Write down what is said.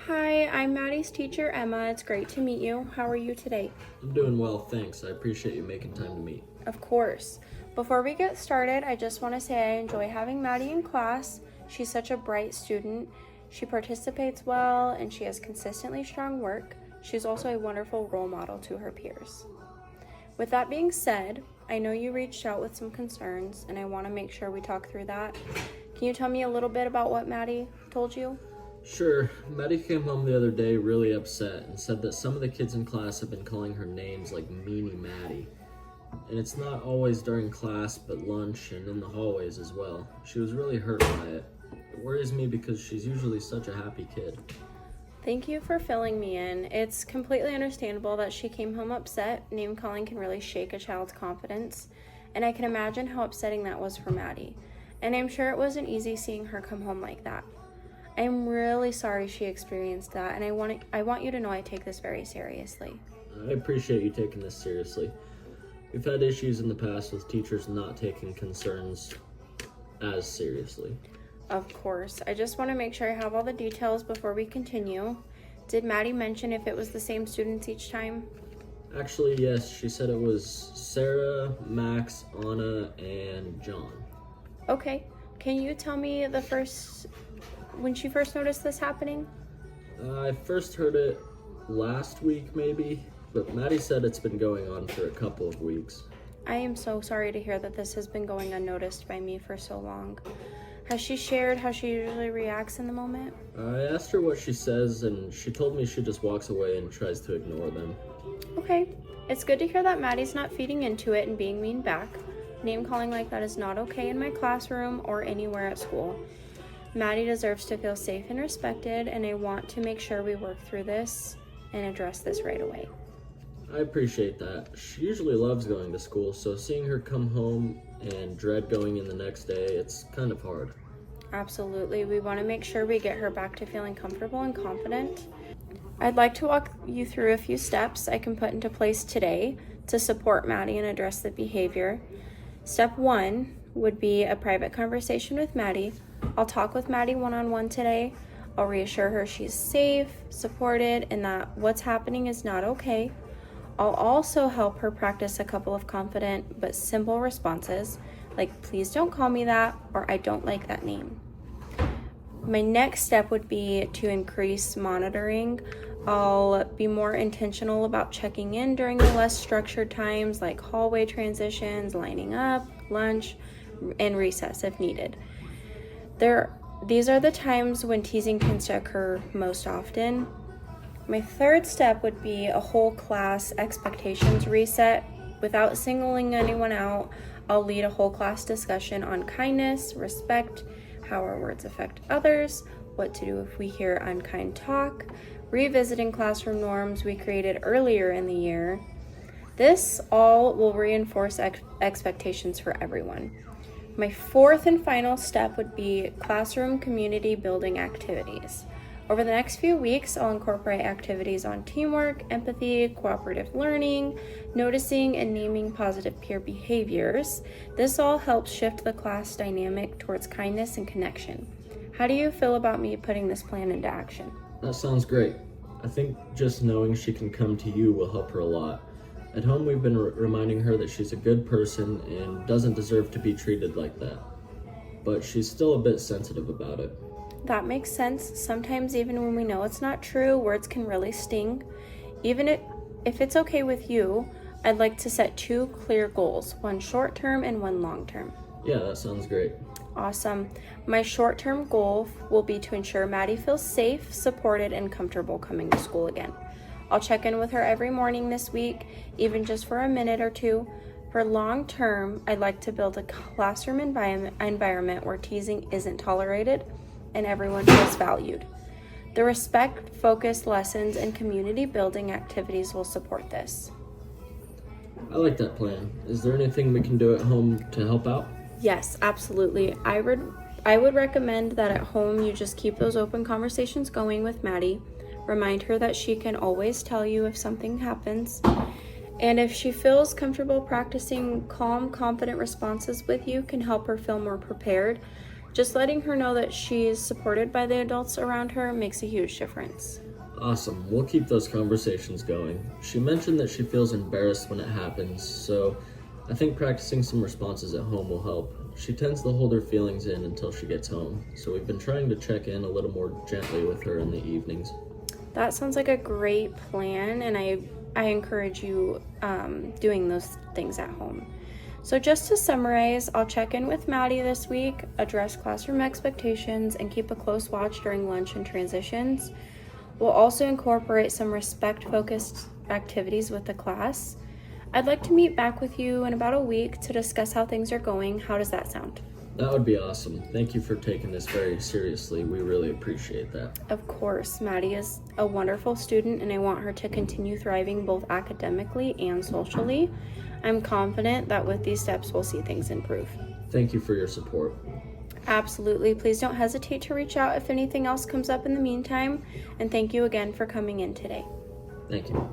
Hi, I'm Maddie's teacher, Emma. It's great to meet you. How are you today? I'm doing well, thanks. I appreciate you making time to meet. Of course. Before we get started, I just want to say I enjoy having Maddie in class. She's such a bright student. She participates well and she has consistently strong work. She's also a wonderful role model to her peers. With that being said, I know you reached out with some concerns and I want to make sure we talk through that. Can you tell me a little bit about what Maddie told you? Sure, Maddie came home the other day really upset and said that some of the kids in class have been calling her names like Meanie Maddie. And it's not always during class, but lunch and in the hallways as well. She was really hurt by it. It worries me because she's usually such a happy kid. Thank you for filling me in. It's completely understandable that she came home upset. Name calling can really shake a child's confidence, and I can imagine how upsetting that was for Maddie. And I'm sure it wasn't easy seeing her come home like that. I'm really sorry she experienced that, and I want you to know I take this very seriously. I appreciate you taking this seriously. We've had issues in the past with teachers not taking concerns as seriously. Of course. I just want to make sure I have all the details before we continue. Did Maddie mention if it was the same students each time? Actually, yes, she said it was Sarah, Max, Anna, and John. Okay. Can you tell me when she first noticed this happening? I first heard it last week, maybe, but Maddie said it's been going on for a couple of weeks. I am so sorry to hear that this has been going unnoticed by me for so long. Has she shared how she usually reacts in the moment? I asked her what she says, and she told me she just walks away and tries to ignore them. Okay. It's good to hear that Maddie's not feeding into it and being mean back. Name calling like that is not okay in my classroom or anywhere at school. Maddie deserves to feel safe and respected, and I want to make sure we work through this and address this right away. I appreciate that. She usually loves going to school, so seeing her come home and dread going in the next day, it's kind of hard. Absolutely. We want to make sure we get her back to feeling comfortable and confident. I'd like to walk you through a few steps I can put into place today to support Maddie and address the behavior. Step 1 would be a private conversation with Maddie. I'll talk with Maddie one-on-one today. I'll reassure her she's safe, supported, and that what's happening is not okay. I'll also help her practice a couple of confident but simple responses, like please don't call me that or I don't like that name. My next step would be to increase monitoring. I'll be more intentional about checking in during the less structured times like hallway transitions, lining up, lunch, and recess if needed. These are the times when teasing tends to occur most often. My third step would be a whole class expectations reset. Without singling anyone out, I'll lead a whole class discussion on kindness, respect, how our words affect others, what to do if we hear unkind talk, revisiting classroom norms we created earlier in the year. This all will reinforce expectations for everyone. My fourth and final step would be classroom community building activities. Over the next few weeks, I'll incorporate activities on teamwork, empathy, cooperative learning, noticing and naming positive peer behaviors. This all helps shift the class dynamic towards kindness and connection. How do you feel about me putting this plan into action? That sounds great. I think just knowing she can come to you will help her a lot. At home, we've been reminding her that she's a good person and doesn't deserve to be treated like that. But she's still a bit sensitive about it. That makes sense. Sometimes even when we know it's not true, words can really sting. Even if it's okay with you, I'd like to set 2 clear goals, one short-term and one long-term. Yeah, that sounds great. Awesome. My short-term goal will be to ensure Maddie feels safe, supported, and comfortable coming to school again. I'll check in with her every morning this week, even just for a minute or two. For long-term, I'd like to build a classroom environment where teasing isn't tolerated and everyone feels valued. The respect-focused lessons and community building activities will support this. I like that plan. Is there anything we can do at home to help out? Yes, absolutely. I would recommend that at home you just keep those open conversations going with Maddie. Remind her that she can always tell you if something happens. And if she feels comfortable practicing calm, confident responses with you can help her feel more prepared Just letting her know that she is supported by the adults around her makes a huge difference. Awesome. We'll keep those conversations going. She mentioned that she feels embarrassed when it happens, so I think practicing some responses at home will help. She tends to hold her feelings in until she gets home, so we've been trying to check in a little more gently with her in the evenings. That sounds like a great plan, and I encourage you doing those things at home. So just to summarize, I'll check in with Maddie this week, address classroom expectations, and keep a close watch during lunch and transitions. We'll also incorporate some respect-focused activities with the class. I'd like to meet back with you in about a week to discuss how things are going. How does that sound? That would be awesome. Thank you for taking this very seriously. We really appreciate that. Of course, Maddie is a wonderful student, and I want her to continue thriving both academically and socially. I'm confident that with these steps, we'll see things improve. Thank you for your support. Absolutely. Please don't hesitate to reach out if anything else comes up in the meantime. And thank you again for coming in today. Thank you.